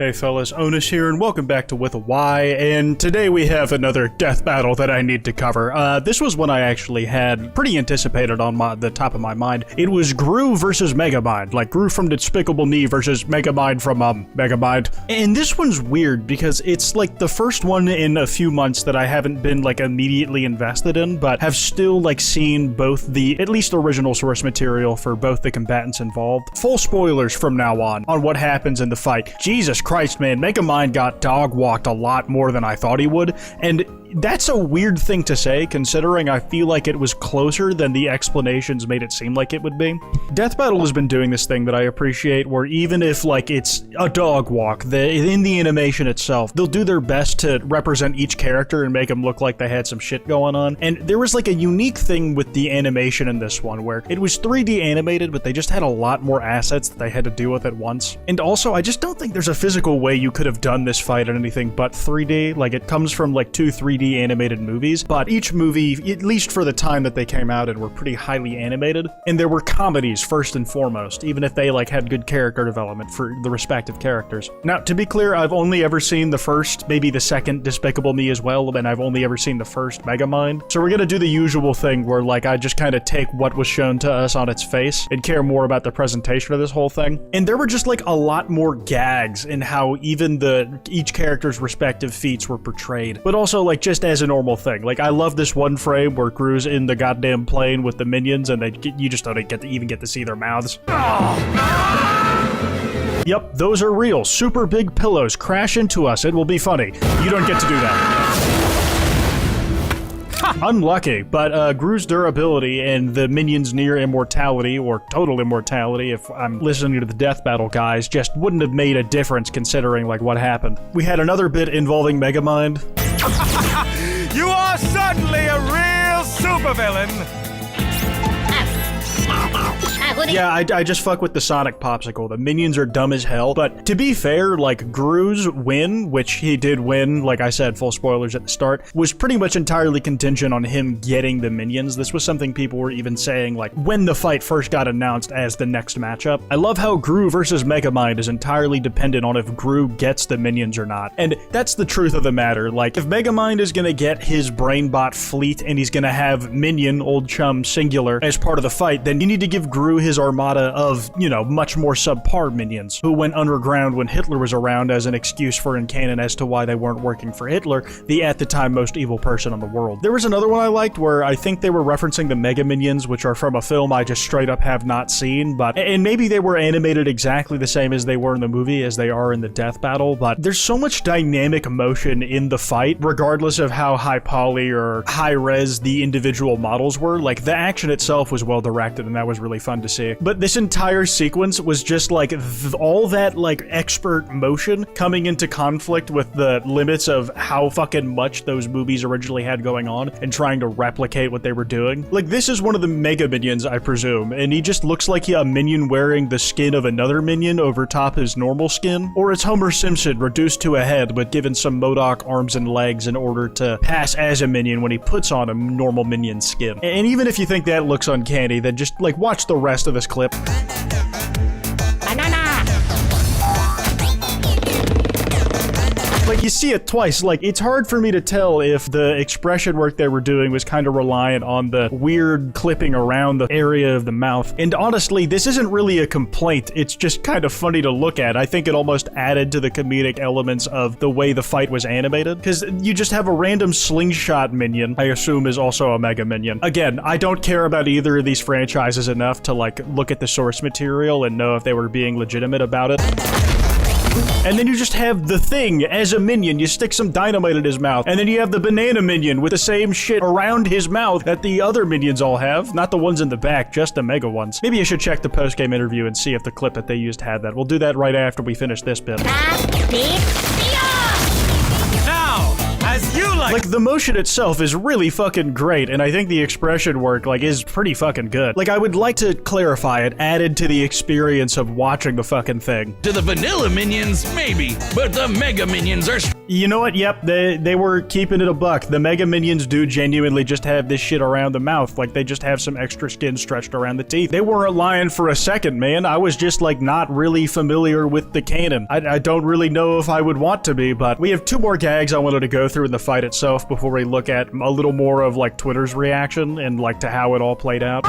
Hey fellas, Onus here, and welcome back to With a Y, and today we have another death battle that I need to cover. This was one I actually had pretty anticipated on the top of my mind. It was Gru versus Megamind, like Gru from Despicable Me versus Megamind from, Megamind. And this one's weird because it's like the first one in a few months that I haven't been like immediately invested in, but have still like seen both the, at least original source material for both the combatants involved. Full spoilers from now on what happens in the fight. Jesus Christ, man, Megamind got dog-walked a lot more than I thought he would, and that's a weird thing to say, considering I feel like it was closer than the explanations made it seem like it would be. Death Battle has been doing this thing that I appreciate, where even if, like, it's a dog walk, in the animation itself, they'll do their best to represent each character and make them look like they had some shit going on. And there was, like, a unique thing with the animation in this one, where it was 3D animated, but they just had a lot more assets that they had to deal with at once. And also, I just don't think there's a physical way you could have done this fight in anything but 3D. Like, it comes from, like, 2 3D animated movies, but each movie, at least for the time that they came out and were pretty highly animated, and there were comedies first and foremost, even if they like had good character development for the respective characters. Now, to be clear, I've only ever seen the first, maybe the second Despicable Me as well, and I've only ever seen the first Megamind. So we're gonna do the usual thing where like I just kind of take what was shown to us on its face and care more about the presentation of this whole thing. And there were just like a lot more gags in how even each character's respective feats were portrayed, but also like just as a normal thing. Like, I love this one frame where Gru's in the goddamn plane with the minions and you just don't even get to see their mouths. Yep, those are real. Super big pillows crash into us. It will be funny. You don't get to do that. Unlucky, but Gru's durability and the minions' near immortality, or total immortality if I'm listening to the Death Battle guys, just wouldn't have made a difference considering like what happened. We had another bit involving Megamind. You are certainly a real supervillain! Yeah, I just fuck with the Sonic Popsicle. The minions are dumb as hell, but to be fair, like, Gru's win, which he did win, like I said, full spoilers at the start, was pretty much entirely contingent on him getting the minions. This was something people were even saying, like, when the fight first got announced as the next matchup. I love how Gru versus Megamind is entirely dependent on if Gru gets the minions or not, and that's the truth of the matter. Like, if Megamind is gonna get his Brainbot fleet and he's gonna have Minion, old chum, singular, as part of the fight, then you need to give Gru his armada of, you know, much more subpar minions who went underground when Hitler was around as an excuse for in canon as to why they weren't working for Hitler, the at the time most evil person in the world. There was another one I liked where I think they were referencing the Mega Minions, which are from a film I just straight up have not seen, and maybe they were animated exactly the same as they were in the movie as they are in the Death Battle, but there's so much dynamic motion in the fight, regardless of how high poly or high res the individual models were. Like, the action itself was well directed and that was really fun to see. But this entire sequence was just like all that like expert motion coming into conflict with the limits of how fucking much those movies originally had going on and trying to replicate what they were doing. Like, this is one of the Mega Minions, I presume, and he just looks like a minion wearing the skin of another minion over top his normal skin. Or it's Homer Simpson reduced to a head but given some MODOK arms and legs in order to pass as a minion when he puts on a normal minion skin. And even if you think that looks uncanny, then just like watch the rest of this clip. Like, you see it twice. Like, it's hard for me to tell if the expression work they were doing was kind of reliant on the weird clipping around the area of the mouth. And honestly, this isn't really a complaint. It's just kind of funny to look at. I think it almost added to the comedic elements of the way the fight was animated. Because you just have a random slingshot minion, I assume is also a Mega Minion. Again, I don't care about either of these franchises enough to, like, look at the source material and know if they were being legitimate about it. And then you just have the Thing as a minion. You stick some dynamite in his mouth. And then you have the Banana Minion with the same shit around his mouth that the other minions all have. Not the ones in the back, just the Mega ones. Maybe I should check the post-game interview and see if the clip that they used had that. We'll do that right after we finish this bit. Now, as you Like, the motion itself is really fucking great, and I think the expression work, like, is pretty fucking good. Like, I would like to clarify it added to the experience of watching the fucking thing. To the vanilla minions, maybe, but the mega minions are... You know what? Yep, they were keeping it a buck. The mega minions do genuinely just have this shit around the mouth. Like, they just have some extra skin stretched around the teeth. They weren't lying for a second, man. I was just, like, not really familiar with the canon. I don't really know if I would want to be, but we have 2 more gags I wanted to go through in the fight itself before we look at a little more of, like, Twitter's reaction and, like, to how it all played out.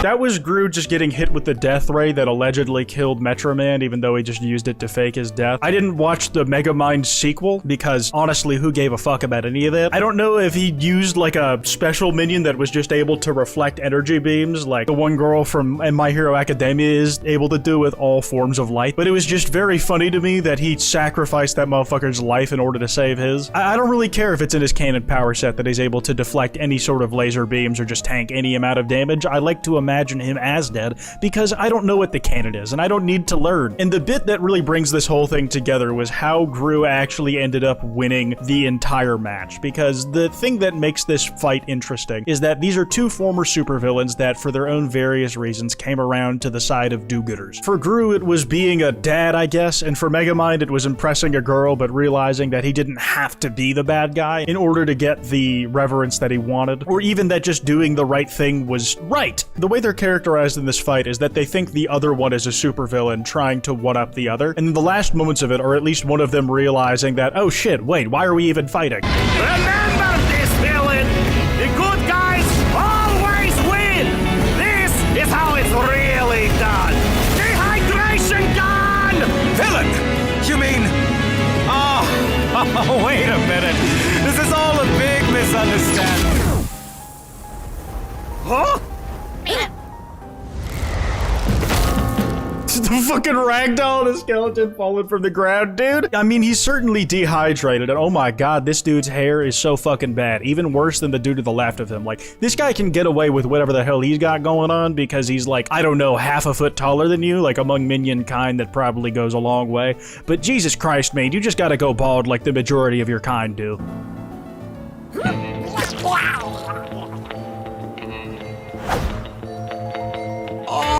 That was Gru just getting hit with the death ray that allegedly killed Metro Man, even though he just used it to fake his death. I didn't watch the Megamind sequel because, honestly, who gave a fuck about any of that? I don't know if he used, like, a special minion that was just able to reflect energy beams, like the one girl from My Hero Academia is able to do with all forms of light, but it was just very funny to me that he sacrificed that motherfucker's life in order to save his. I don't really care if it's in his canon power set that he's able to deflect any sort of laser beams or just tank any amount of damage. I like to imagine him as dead because I don't know what the canon is and I don't need to learn. And the bit that really brings this whole thing together was how Gru actually ended up winning the entire match, because the thing that makes this fight interesting is that these are 2 former supervillains that for their own various reasons came around to the side of do-gooders. For Gru it was being a dad, I guess, and for Megamind it was impressing a girl but realizing that he didn't have to be the bad guy in order to get the reverence that he wanted, or even that just doing the right thing was right. The way they're characterized in this fight is that they think the other one is a supervillain trying to one-up the other, and the last moments of it are at least one of them realizing that, oh shit, wait, why are we even fighting? Remember this, villain! The good guys always win! This is how it's really done! Dehydration gun! Villain? You mean... Oh, wait a minute. This is all a big misunderstanding. Huh? The fucking ragdoll and a skeleton falling from the ground, dude. I mean, he's certainly dehydrated, and oh my god, this dude's hair is so fucking bad. Even worse than the dude to the left of him. Like, this guy can get away with whatever the hell he's got going on because he's like, I don't know, half a foot taller than you, like among minion kind that probably goes a long way. But Jesus Christ, man, you just gotta go bald like the majority of your kind do.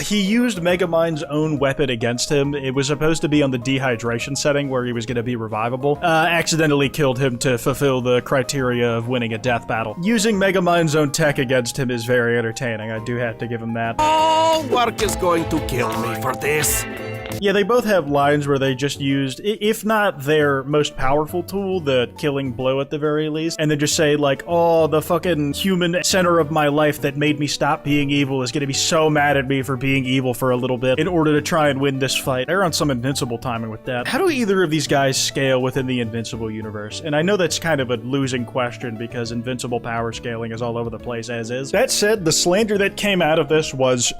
He used Megamind's own weapon against him. It was supposed to be on the dehydration setting where he was going to be revivable. Accidentally killed him to fulfill the criteria of winning a death battle. Using Megamind's own tech against him is very entertaining. I do have to give him that. All work is going to kill me for this. Yeah, they both have lines where they just used, if not their most powerful tool, the killing blow at the very least, and they just say like, oh, the fucking human center of my life that made me stop being evil is gonna be so mad at me for being evil for a little bit in order to try and win this fight. They're on some Invincible timing with that. How do either of these guys scale within the Invincible universe? And I know that's kind of a losing question because Invincible power scaling is all over the place as is. That said, the slander that came out of this was,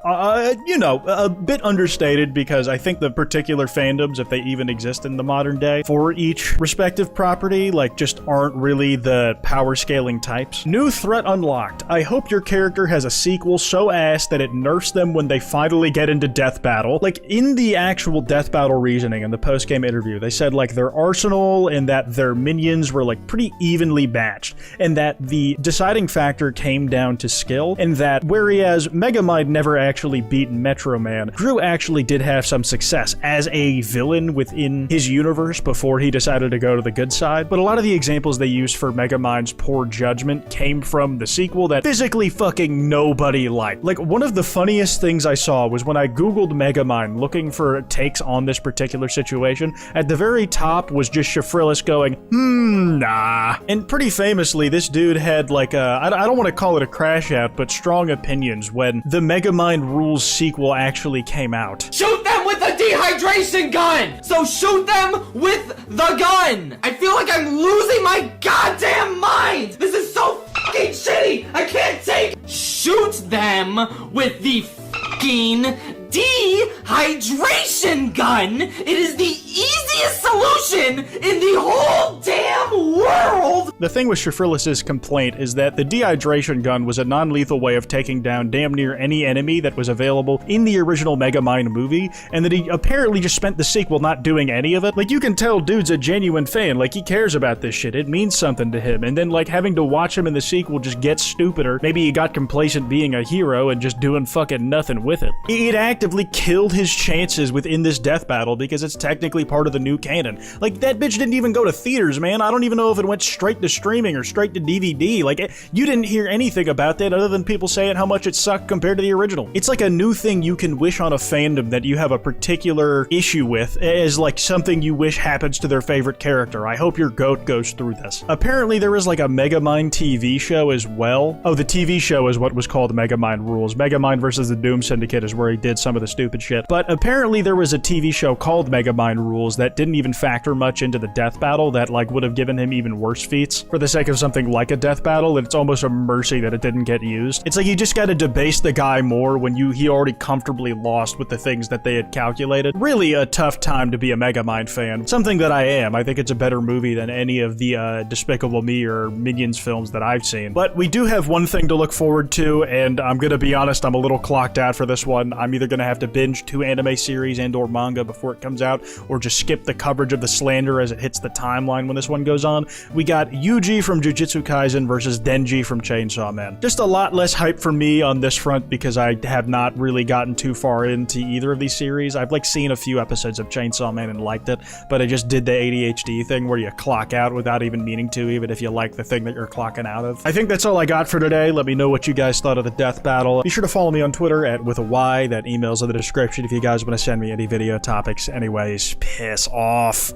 you know, a bit understated because I think the particular fandoms, if they even exist in the modern day, for each respective property, like, just aren't really the power scaling types. New threat unlocked. I hope your character has a sequel so ass that it nerfs them when they finally get into death battle. Like, in the actual death battle reasoning in the post-game interview, they said, like, their arsenal and that their minions were, like, pretty evenly matched, and that the deciding factor came down to skill, and that whereas Megamind never actually beat Metro Man, Gru actually did have some success as a villain within his universe before he decided to go to the good side. But a lot of the examples they used for Megamind's poor judgment came from the sequel that physically fucking nobody liked. Like, one of the funniest things I saw was when I googled Megamind looking for takes on this particular situation. At the very top was just Shafrillis going, nah. And pretty famously, this dude had like a, I don't want to call it a crash out, but strong opinions when the Megamind Rules sequel actually came out. Shoot them with a dehydration gun! So shoot them with the gun! I feel like I'm losing my goddamn mind! This is so fucking shitty! I can't take it! Shoot them with the fucking dehydration gun. It is the easiest solution in the whole damn world. The thing with Shifrilus' complaint is that the dehydration gun was a non-lethal way of taking down damn near any enemy that was available in the original Megamind movie, and that he apparently just spent the sequel not doing any of it. Like, you can tell dude's a genuine fan, like he cares about this shit, it means something to him, and then like having to watch him in the sequel just get stupider. Maybe he got complacent being a hero and just doing fucking nothing with it. It actively killed his chances within this death battle because it's technically part of the new canon. Like, that bitch didn't even go to theaters, man. I don't even know if it went straight to streaming or straight to DVD. Like, you didn't hear anything about that other than people saying how much it sucked compared to the original. It's like a new thing you can wish on a fandom that you have a particular issue with as like something you wish happens to their favorite character. I hope your goat goes through this. Apparently there is like a Megamind TV show as well. Oh, the TV show is what was called Megamind Rules. Megamind versus the Doom Syndicate is where he did some of the stupid shit. But apparently there was a TV show called Megamind Rules that didn't even factor much into the death battle, that like would have given him even worse feats for the sake of something like a death battle, and it's almost a mercy that it didn't get used. It's like you just gotta debase the guy more when he already comfortably lost with the things that they had calculated. Really a tough time to be a Megamind fan. Something that I am. I think it's a better movie than any of the Despicable Me or Minions films that I've seen. But we do have one thing to look forward to, and I'm gonna be honest, I'm a little clocked out for this one. I'm either gonna have to binge 2 anime series and or manga before it comes out, or just skip the coverage of the Slander as it hits the timeline when this one goes on. We got Yuji from Jujutsu Kaisen versus Denji from Chainsaw Man. Just a lot less hype for me on this front because I have not really gotten too far into either of these series. I've like seen a few episodes of Chainsaw Man and liked it, but I just did the ADHD thing where you clock out without even meaning to, even if you like the thing that you're clocking out of. I think that's all I got for today. Let me know what you guys thought of the death battle. Be sure to follow me on Twitter at @withany. That email's in the description if you guys want to send me any video topics. Anyways, piss off.